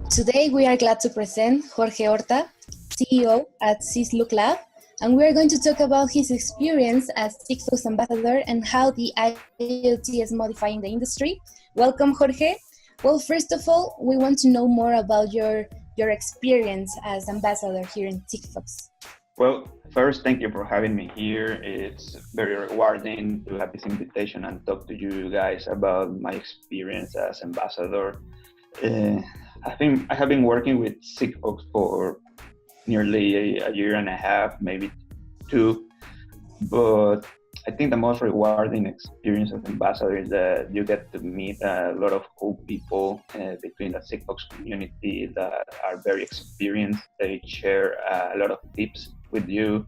Today we are glad to present Jorge Orta, CEO at Slug Labs, and we are going to talk about his experience as Sigfox ambassador and how the IoT is modifying the industry. Welcome, Jorge. Well, first of all, we want to know more about your experience as ambassador here in Sigfox. Well, first, thank you for having me here. It's very rewarding to have this invitation and talk to you guys about my experience as ambassador. I think I have been working with Sigfox for nearly a year and a half, maybe two. But I think the most rewarding experience as ambassador is that you get to meet a lot of cool people between the Sigfox community that are very experienced. They share a lot of tips with you.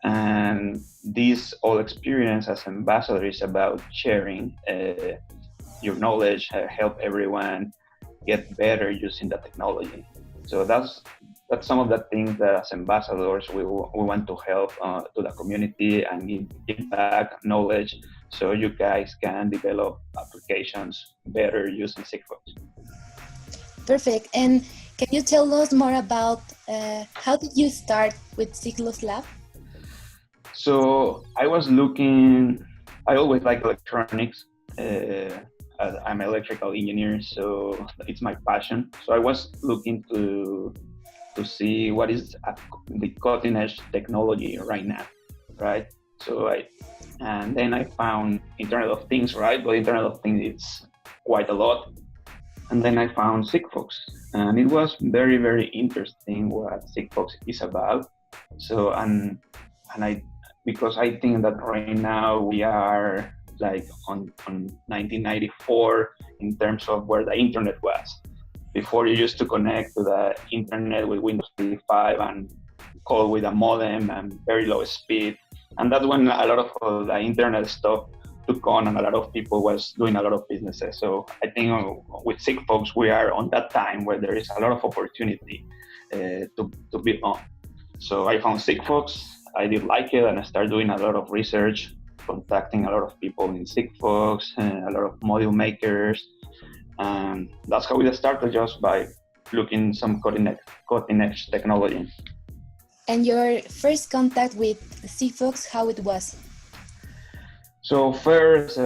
And this all experience as ambassador is about sharing your knowledge, help everyone get better using the technology. So that's some of the things that as ambassadors we want to help to the community and give back knowledge so you guys can develop applications better using Sigfox. Perfect. And can you tell us more about how did you start with Slug Labs? So I always like electronics. I'm an electrical engineer, so it's my passion. So I was looking to see what is the cutting edge technology right now, right? And then I found Internet of Things, right? But Internet of Things it's quite a lot. And then I found Sigfox, and it was very, very interesting what Sigfox is about. So because I think that right now we are like on 1994 in terms of where the internet was. Before you used to connect to the internet with Windows 95 and call with a modem and very low speed. And that's when a lot of the internet stuff took on and a lot of people was doing a lot of businesses. So I think with Sigfox, we are on that time where there is a lot of opportunity to be on. So I found Sigfox, I did like it, and I started doing a lot of research, contacting a lot of people in Sigfox, a lot of module makers. And that's how we started, just by looking some cutting edge technology. And your first contact with Sigfox, how it was? So first,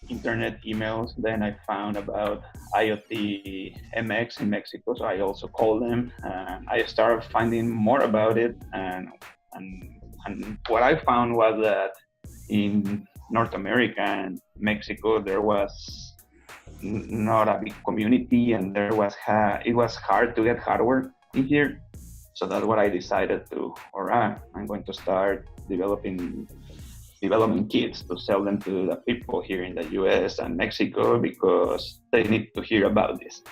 internet emails. Then I found about IoT MX in Mexico, so I also called them. I started finding more about it, and what I found was that in North America and Mexico there was not a big community, and it was hard to get hardware in here. So that's what I decided to. Alright, I'm going to start developing kits to sell them to the people here in the US and Mexico because they need to hear about this.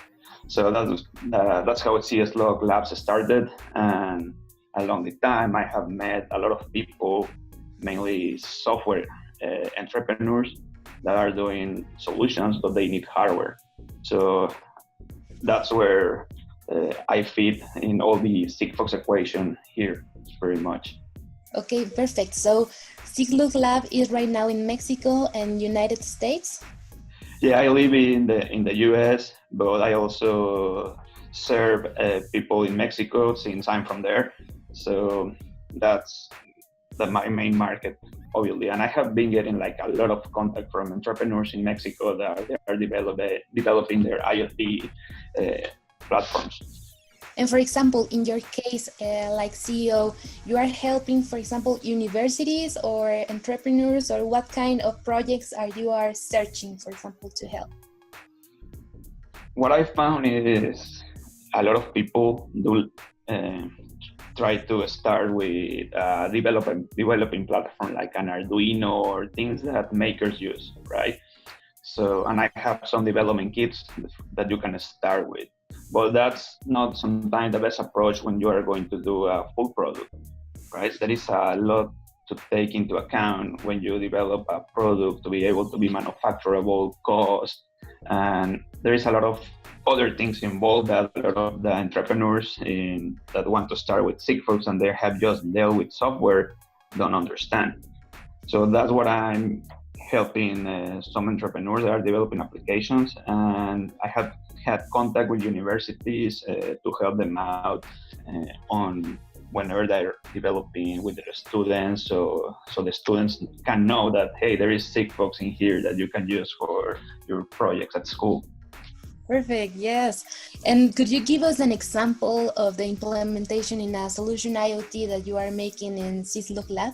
So that's how Slug Labs started, and along the time I have met a lot of people, mainly software entrepreneurs that are doing solutions but they need hardware. So that's where I fit in all the Sigfox equation here very much. Okay, perfect. So Slug Lab is right now in Mexico and United States? Yeah, I live in the US, but I also serve people in Mexico since I'm from there. So that's my main market, obviously. And I have been getting like a lot of contact from entrepreneurs in Mexico that are developing their IoT platforms. And for example, in your case, like CEO, you are helping, for example, universities or entrepreneurs, or what kind of projects you are searching, for example, to help? What I found is a lot of people do try to start with developing platform like an Arduino or things that makers use, right? So, and I have some development kits that you can start with. But that's not sometimes the best approach when you are going to do a full product, right? There is a lot to take into account when you develop a product to be able to be manufacturable, cost, and there is a lot of other things involved that a lot of the entrepreneurs that want to start with Sigfox and they have just dealt with software don't understand. So that's what I'm helping some entrepreneurs that are developing applications, and I have had contact with universities to help them out on whenever they're developing with their students, so the students can know that, hey, there is Sigfox in here that you can use for your projects at school. Perfect, yes. And could you give us an example of the implementation in a solution IoT that you are making in Slug Lab?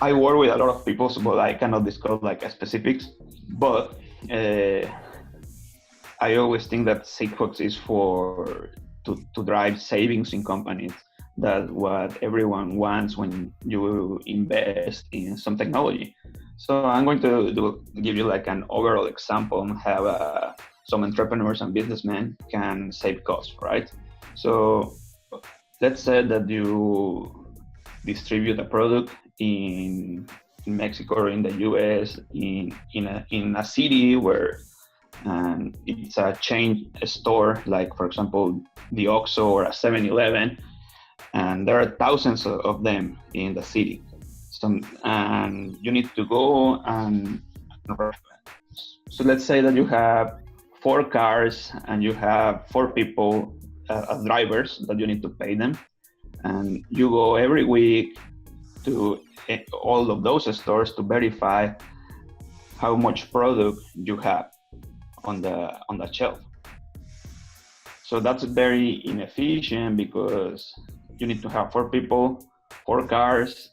I work with a lot of people, but I cannot disclose like specifics. But I always think that Sigfox is for to drive savings in companies. That's what everyone wants when you invest in some technology. So I'm going to give you like an overall example on how some entrepreneurs and businessmen can save costs, right? So let's say that you distribute a product in Mexico or in the US in a city where it's a chain store, like for example the Oxxo or a 7-Eleven, and there are thousands of them in the city. And you need to go and so let's say that you have 4 cars and you have 4 people as drivers that you need to pay them, and you go every week to all of those stores to verify how much product you have on the shelf. So that's very inefficient because you need to have 4 people, 4 cars,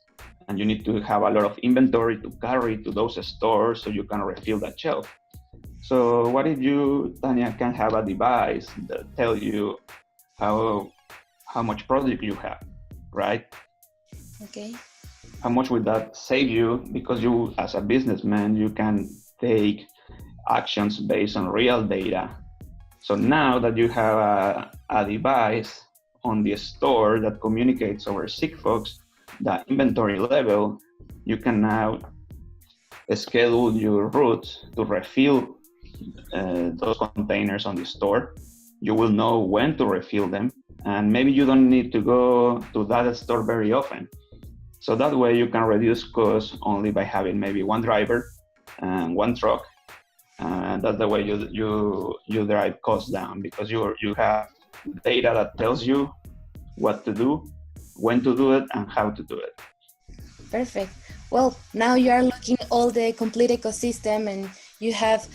and you need to have a lot of inventory to carry to those stores so you can refill that shelf. So what if you, Tanya, can have a device that tells you how much product you have, right? Okay. How much would that save you? Because you, as a businessman, you can take actions based on real data. So now that you have a device on the store that communicates over Sigfox, the inventory level, you can now schedule your routes to refill those containers on the store. You will know when to refill them, and maybe you don't need to go to that store very often. So that way you can reduce costs only by having maybe 1 driver and 1 truck. And that's the way you drive costs down, because you have data that tells you what to do, when to do it, and how to do it. Perfect. Well, now you are looking all the complete ecosystem, and you have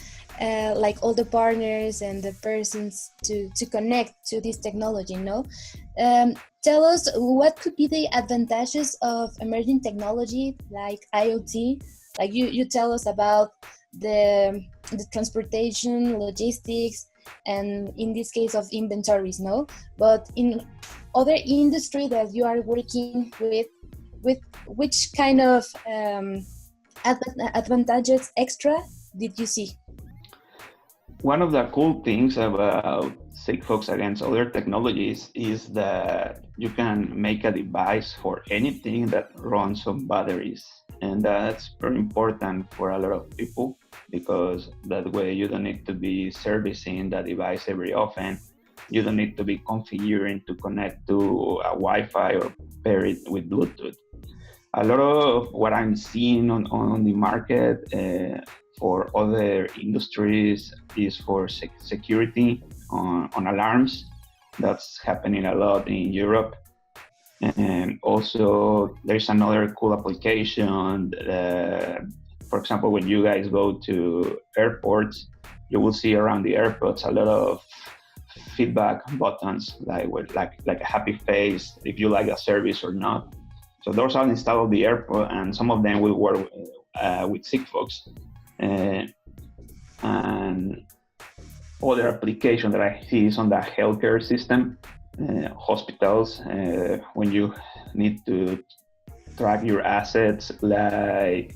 like all the partners and the persons to connect to this technology, no? Tell us what could be the advantages of emerging technology like IoT. Like you tell us about the transportation, logistics, and in this case of inventories, no? But in other industry that you are working with which kind of advantages extra did you see? One of the cool things about Sigfox against other technologies is that you can make a device for anything that runs on batteries. And that's very important for a lot of people, because that way you don't need to be servicing the device every often. You don't need to be configuring to connect to a Wi-Fi or pair it with Bluetooth. A lot of what I'm seeing on the market for other industries is for security on alarms. That's happening a lot in Europe. And also there's another cool application. For example, when you guys go to airports, you will see around the airports a lot of feedback buttons, like a happy face, if you like a service or not. So those are installed at the airport, and some of them will work with Sigfox. And other application that I see is on the healthcare system, hospitals, when you need to track your assets, like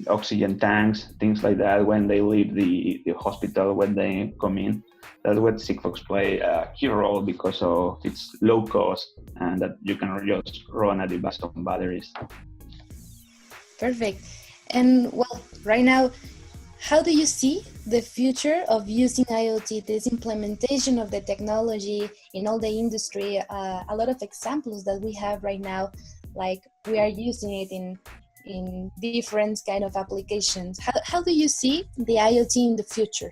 oxygen tanks, things like that, when they leave the hospital, when they come in. That's what Sigfox play a key role because of its low cost and that you can just run a device on batteries. Perfect. And well, right now, how do you see the future of using IoT, this implementation of the technology in all the industry? A lot of examples that we have right now like we are using it in different kind of applications. How do you see the IoT in the future?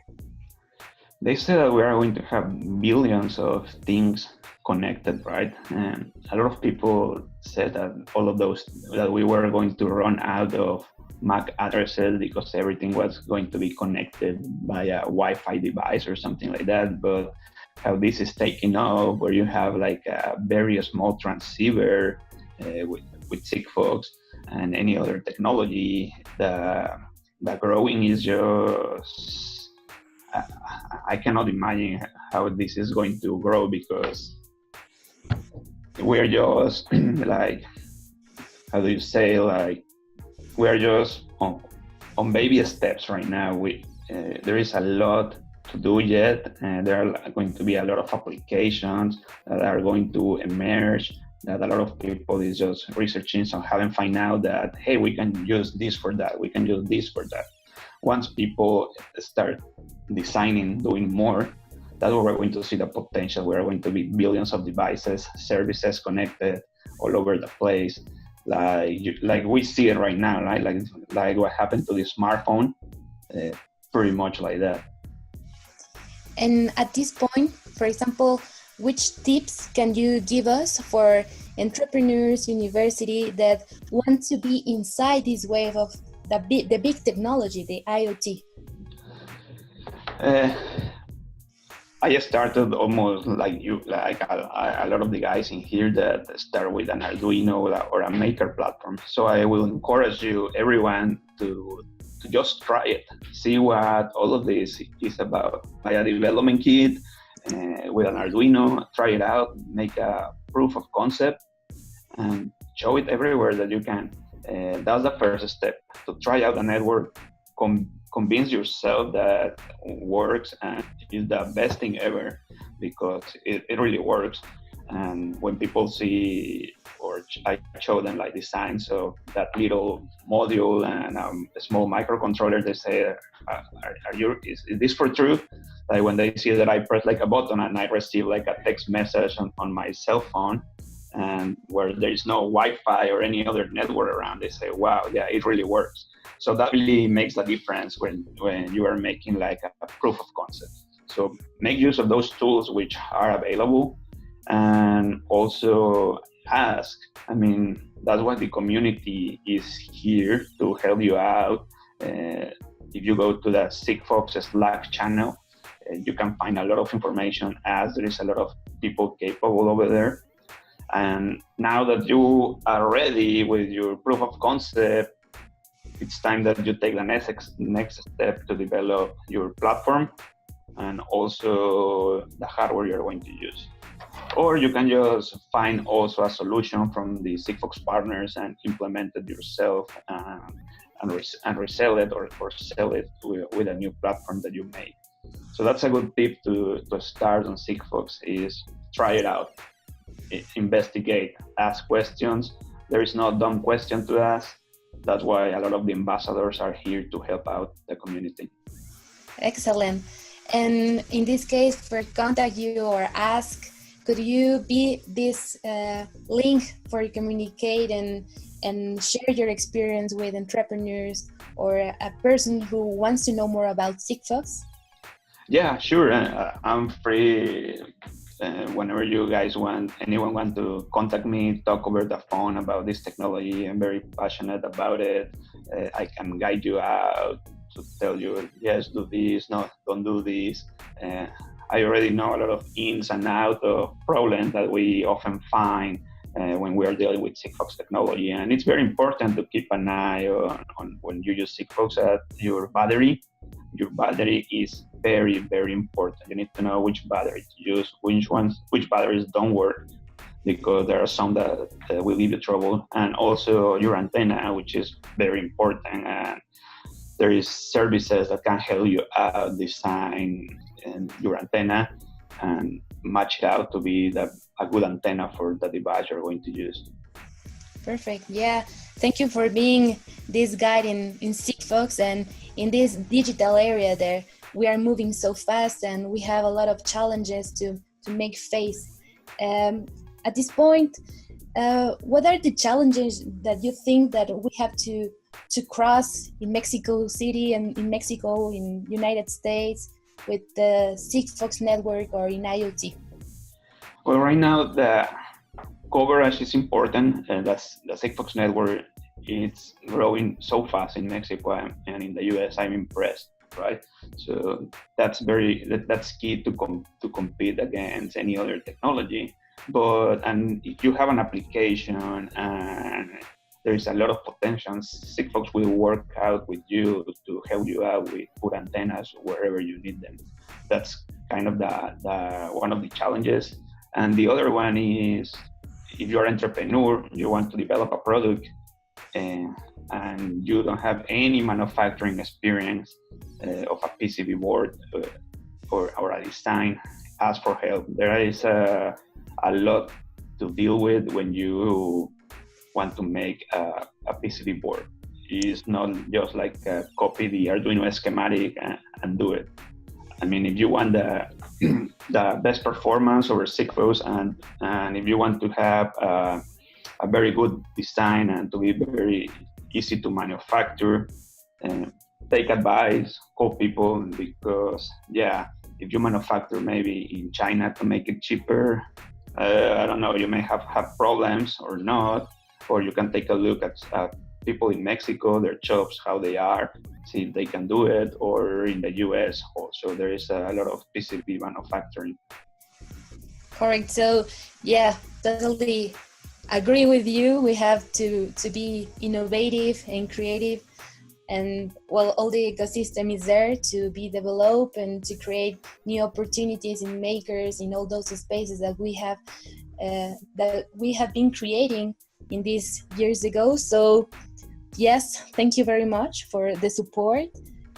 They say that we are going to have billions of things connected, right? And a lot of people said that all of those, that we were going to run out of MAC addresses because everything was going to be connected by a Wi-Fi device or something like that. But how this is taking off, where you have like a very small transceiver with Sigfox and any other technology, the growing is just, I cannot imagine how this is going to grow, because we're just like, how do you say, like we're just on baby steps right now. There is a lot to do yet, and there are going to be a lot of applications that are going to emerge, that a lot of people is just researching, so haven't find out that, hey, we can use this for that, we can use this for that. Once people start designing, doing more, that's where we're going to see the potential. We're going to be billions of devices, services connected all over the place. Like we see it right now, right? Like what happened to the smartphone, pretty much like that. And at this point, for example, which tips can you give us for entrepreneurs, university that want to be inside this wave of the big technology, the IoT? I started almost like you, like a lot of the guys in here that start with an Arduino or a Maker platform. So I will encourage you, everyone, to just try it, see what all of this is about. Buy a development kit with an Arduino, try it out, make a proof of concept, and show it everywhere that you can. That's the first step, to try out a network, convince yourself that works and is the best thing ever, because it really works. And when people see, or I show them like designs of that little module and a small microcontroller, they say, is this for true? Like when they see that I press like a button and I receive like a text message on my cell phone, and where there is no Wi-Fi or any other network around, they say, wow, yeah, it really works. So that really makes a difference when you are making like a proof of concept. So make use of those tools which are available, and also ask. I mean, that's why the community is here, to help you out. If you go to the Sigfox Slack channel, you can find a lot of information, as there is a lot of people capable over there. And now that you are ready with your proof of concept, it's time that you take the next step to develop your platform and also the hardware you're going to use. Or you can just find also a solution from the Sigfox partners and implement it yourself and resell it or sell it with a new platform that you made. So that's a good tip to start on Sigfox, is try it out. Investigate, ask questions. There is no dumb question to ask. That's why a lot of the ambassadors are here to help out the community. Excellent. And in this case, for contact you or ask, could you be this link for communicate and share your experience with entrepreneurs or a person who wants to know more about Sigfox? Yeah, sure. I'm free. Whenever you guys anyone want to contact me, talk over the phone about this technology. I'm very passionate about it. I can guide you out, to tell you, yes, do this, no, don't do this. I already know a lot of ins and outs of problems that we often find when we are dealing with Sigfox technology. And it's very important to keep an eye on when you use Sigfox at your battery. Your battery is very, very important. You need to know which battery to use, which batteries don't work, because there are some that will give you trouble. And also your antenna, which is very important. And there is services that can help you design your antenna and match it out to be a good antenna for the device you're going to use. Perfect. Yeah. Thank you for being this guide in Sigfox and in this digital area there. We are moving so fast and we have a lot of challenges to make face. At this point, what are the challenges that you think that we have to cross in Mexico City and in Mexico, in United States, with the Sigfox network or in IoT? Well, right now the coverage is important, and that's the Sigfox network. It's growing so fast in Mexico and in the US. I'm impressed, right? So that's key to compete against any other technology. And if you have an application and there is a lot of potential, Sigfox will work out with you to help you out with put antennas wherever you need them. That's kind of the one of the challenges. And the other one is, if you're an entrepreneur, you want to develop a product and you don't have any manufacturing experience of a PCB board or a design, ask for help. There is a lot to deal with when you want to make a PCB board. It's not just like copy the Arduino schematic and do it. I mean, if you want the best performance over Sigfox, and if you want to have a very good design and to be very easy to manufacture, take advice, call people, because if you manufacture maybe in China to make it cheaper, I don't know, you may have problems or not, or you can take a look at people in Mexico, their shops, how they are, see if they can do it, or in the US also, there is a lot of PCB manufacturing. Correct. So totally agree with you. We have to be innovative and creative, and all the ecosystem is there to be developed and to create new opportunities in makers in all those spaces that we have been creating in these years ago. So yes, thank you very much for the support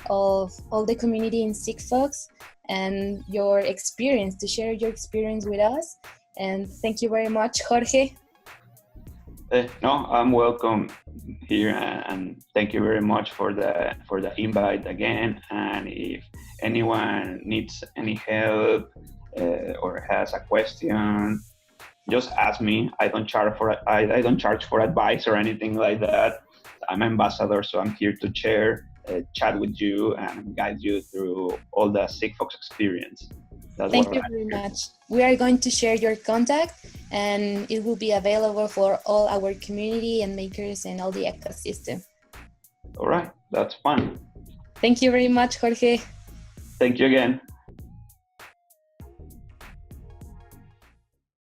of all the community in Sigfox and your experience, to share your experience with us. And thank you very much, Jorge. No, I'm welcome here, and thank you very much for the invite again. And if anyone needs any help or has a question, just ask me. I don't charge for advice or anything like that. I'm an ambassador, so I'm here to share, chat with you, and guide you through all the Sigfox experience. Thank you very much. We are going to share your contact, and it will be available for all our community and makers and all the ecosystem. All right, that's fun. Thank you very much, Jorge. Thank you again.